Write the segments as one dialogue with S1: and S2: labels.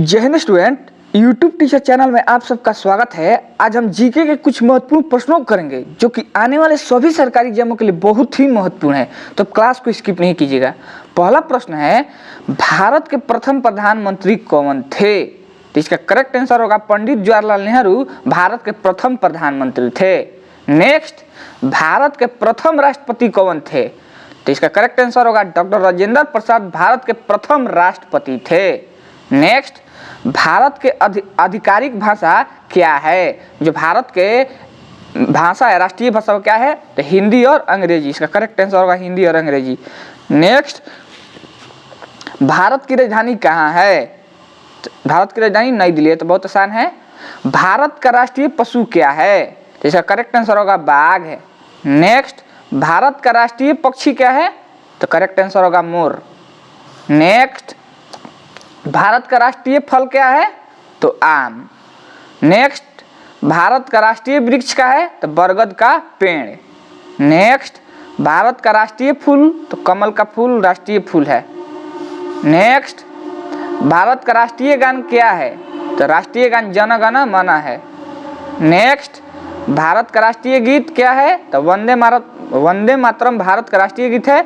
S1: जय Hind student, YouTube teacher channel में आप सबका स्वागत है। आज हम जीके के कुछ महत्वपूर्ण प्रश्नों को करेंगे जो कि आने वाले सभी सरकारी एग्जामों के लिए बहुत ही महत्वपूर्ण है, तो क्लास को स्किप नहीं कीजिएगा। पहला प्रश्न है, भारत के प्रथम प्रधानमंत्री कौन थे? तो इसका करेक्ट आंसर होगा पंडित जवाहरलाल नेहरू भारत के प्रथम प्रधानमंत्री थे। नेक्स्ट, भारत के प्रथम राष्ट्रपति कौन थे? तो इसका करेक्ट आंसर होगा डॉक्टर राजेंद्र प्रसाद भारत के प्रथम राष्ट्रपति थे। नेक्स्ट, भारत के आधिकारिक भाषा क्या है? जो भारत के भाषा है, राष्ट्रीय भाषा क्या है? तो हिंदी और अंग्रेजी। इसका करेक्ट आंसर होगा हिंदी और अंग्रेजी। नेक्स्ट, भारत की राजधानी कहाँ है? तो भारत की राजधानी नई दिल्ली है, तो बहुत आसान है। भारत का राष्ट्रीय पशु क्या है? तो इसका करेक्ट आंसर होगा बाघ है। नेक्स्ट, भारत का राष्ट्रीय पक्षी क्या है? तो करेक्ट आंसर होगा मोर। नेक्स्ट, भारत का राष्ट्रीय फल क्या है? तो आम। नेक्स्ट, भारत का राष्ट्रीय वृक्ष क्या है? तो बरगद का पेड़। नेक्स्ट, भारत का राष्ट्रीय फूल? तो कमल का फूल राष्ट्रीय फूल है। नेक्स्ट, भारत का राष्ट्रीय गान क्या है? तो राष्ट्रीय गान जन गण मन है। नेक्स्ट, भारत का राष्ट्रीय गीत क्या है? तो वंदे मातरम भारत का राष्ट्रीय गीत है।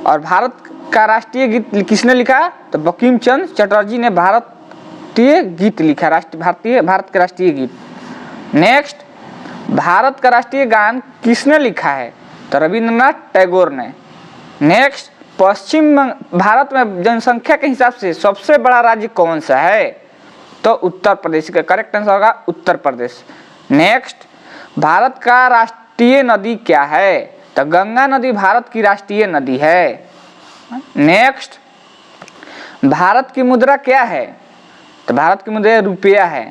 S1: और भारत का राष्ट्रीय गीत किसने लिखा? तो बंकिम चंद्र चटर्जी ने भारतीय गीत लिखा, भारत का राष्ट्रीय गीत। नेक्स्ट, भारत का राष्ट्रीय गान किसने लिखा है? तो रविंद्रनाथ टैगोर ने। नेक्स्ट, पश्चिम भारत में जनसंख्या के हिसाब से सबसे बड़ा राज्य कौन सा है? तो उत्तर प्रदेश। का करेक्ट आंसर होगा उत्तर प्रदेश। नेक्स्ट, भारत का राष्ट्रीय नदी क्या है? तो गंगा नदी भारत की राष्ट्रीय नदी है। नेक्स्ट, भारत की मुद्रा क्या है? तो भारत की मुद्रा रुपया है।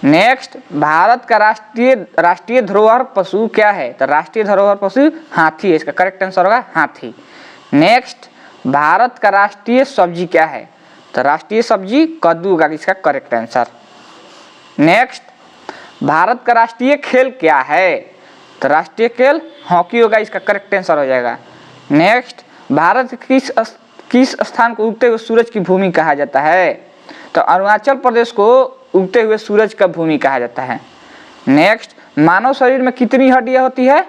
S1: नेक्स्ट, भारत का राष्ट्रीय धरोहर पशु क्या है? तो राष्ट्रीय धरोहर पशु हाथी है। इसका करेक्ट आंसर होगा हाथी। नेक्स्ट, भारत का राष्ट्रीय सब्जी क्या है? तो राष्ट्रीय सब्जी कद्दू होगा इसका करेक्ट आंसर। नेक्स्ट, भारत का राष्ट्रीय खेल क्या है? तो राष्ट्रीय खेल हॉकी होगा, इसका करेक्ट आंसर हो जाएगा। नेक्स्ट, भारत किस स्थान को उगते हुए सूरज की भूमि कहा जाता है? तो अरुणाचल प्रदेश को उगते हुए सूरज का भूमि कहा जाता है। नेक्स्ट, मानव शरीर में कितनी हड्डियां होती है?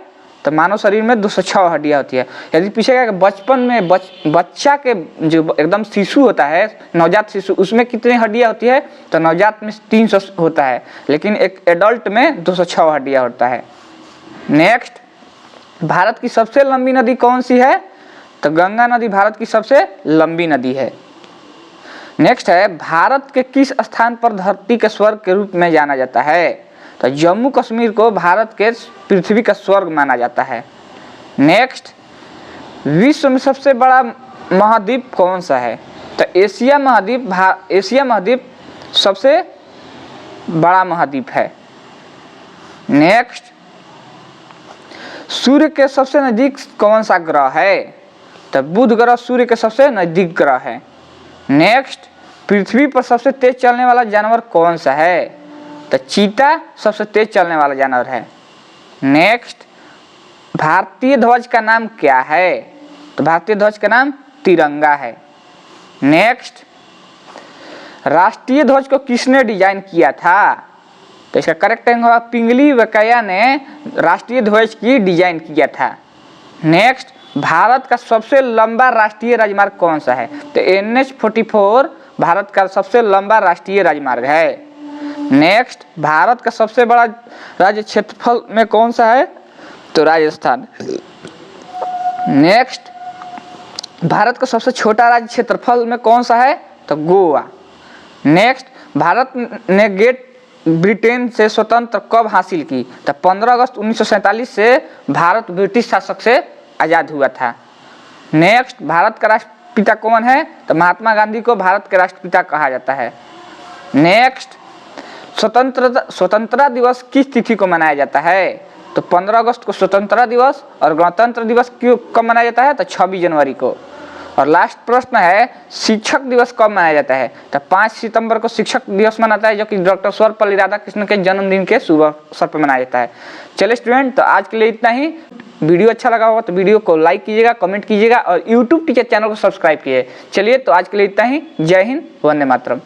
S1: तो मानव शरीर में 206 हड्डियां होती है। यदि पूछेगा कि बचपन में बच्चा के जो एकदम शिशु होता है, नवजात शिशु, उसमें कितनी हड्डियां होती है? तो नवजात में 300 होता है, लेकिन एक एडल्ट में 206 हड्डियां होता है। नेक्स्ट, भारत की सबसे लंबी नदी कौन सी है? तो गंगा नदी भारत की सबसे लंबी नदी है। नेक्स्ट है, भारत के किस स्थान पर धरती के स्वर्ग के रूप में जाना जाता है? तो जम्मू कश्मीर को भारत के पृथ्वी का स्वर्ग माना जाता है। नेक्स्ट, विश्व में सबसे बड़ा महाद्वीप कौन सा है? तो एशिया महाद्वीप सबसे बड़ा महाद्वीप है। नेक्स्ट, सूर्य के सबसे नजदीक कौन सा ग्रह है? तो बुध ग्रह सूर्य के सबसे नजदीक ग्रह है। नेक्स्ट, पृथ्वी पर सबसे तेज चलने वाला जानवर कौन सा है? तो चीता सबसे तेज चलने वाला जानवर है। नेक्स्ट, भारतीय ध्वज का नाम क्या है? तो भारतीय ध्वज का नाम तिरंगा है। नेक्स्ट, राष्ट्रीय ध्वज को किसने डिजाइन किया था? तो इसका करेक्ट आंसर होगा पिंगली वेंकैया ने राष्ट्रीय ध्वज की डिजाइन किया था। नेक्स्ट, भारत का सबसे लंबा राष्ट्रीय राजमार्ग कौन सा है? तो NH-44 भारत का सबसे लंबा राष्ट्रीय राजमार्ग है। नेक्स्ट, भारत का सबसे बड़ा राज्य क्षेत्रफल में कौन सा है? तो राजस्थान। नेक्स्ट, भारत का सबसे छोटा राज्य क्षेत्रफल में कौन सा है? तो गोवा। नेक्स्ट, भारत ने ग्रेट ब्रिटेन से स्वतंत्र कब हासिल की? तो 15 अगस्त 1947 से भारत ब्रिटिश शासक से आजाद हुआ था। नेक्स्ट, भारत का राष्ट्रपिता कौन है? तो महात्मा गांधी को भारत के राष्ट्रपिता कहा जाता है। नेक्स्ट, स्वतंत्रता दिवस किस तिथि को मनाया जाता है? तो 15 अगस्त को स्वतंत्रता दिवस, और गणतंत्र दिवस कब मनाया जाता है? तो 26 जनवरी को। और लास्ट प्रश्न है, शिक्षक दिवस कब मनाया जाता है? तो 5 सितंबर को शिक्षक दिवस मनाता है, जो कि डॉक्टर सर्वपल्ली राधाकृष्णन के जन्मदिन के शुभ अवसर पर मनाया जाता है। चलिए स्टूडेंट, तो आज के लिए इतना ही। वीडियो अच्छा लगा होगा तो वीडियो को लाइक कीजिएगा, कमेंट कीजिएगा और यूट्यूब टीचर चैनल को सब्सक्राइब कीजिए। चलिए, तो आज के लिए इतना ही। जय हिंद, वंदे मातरम।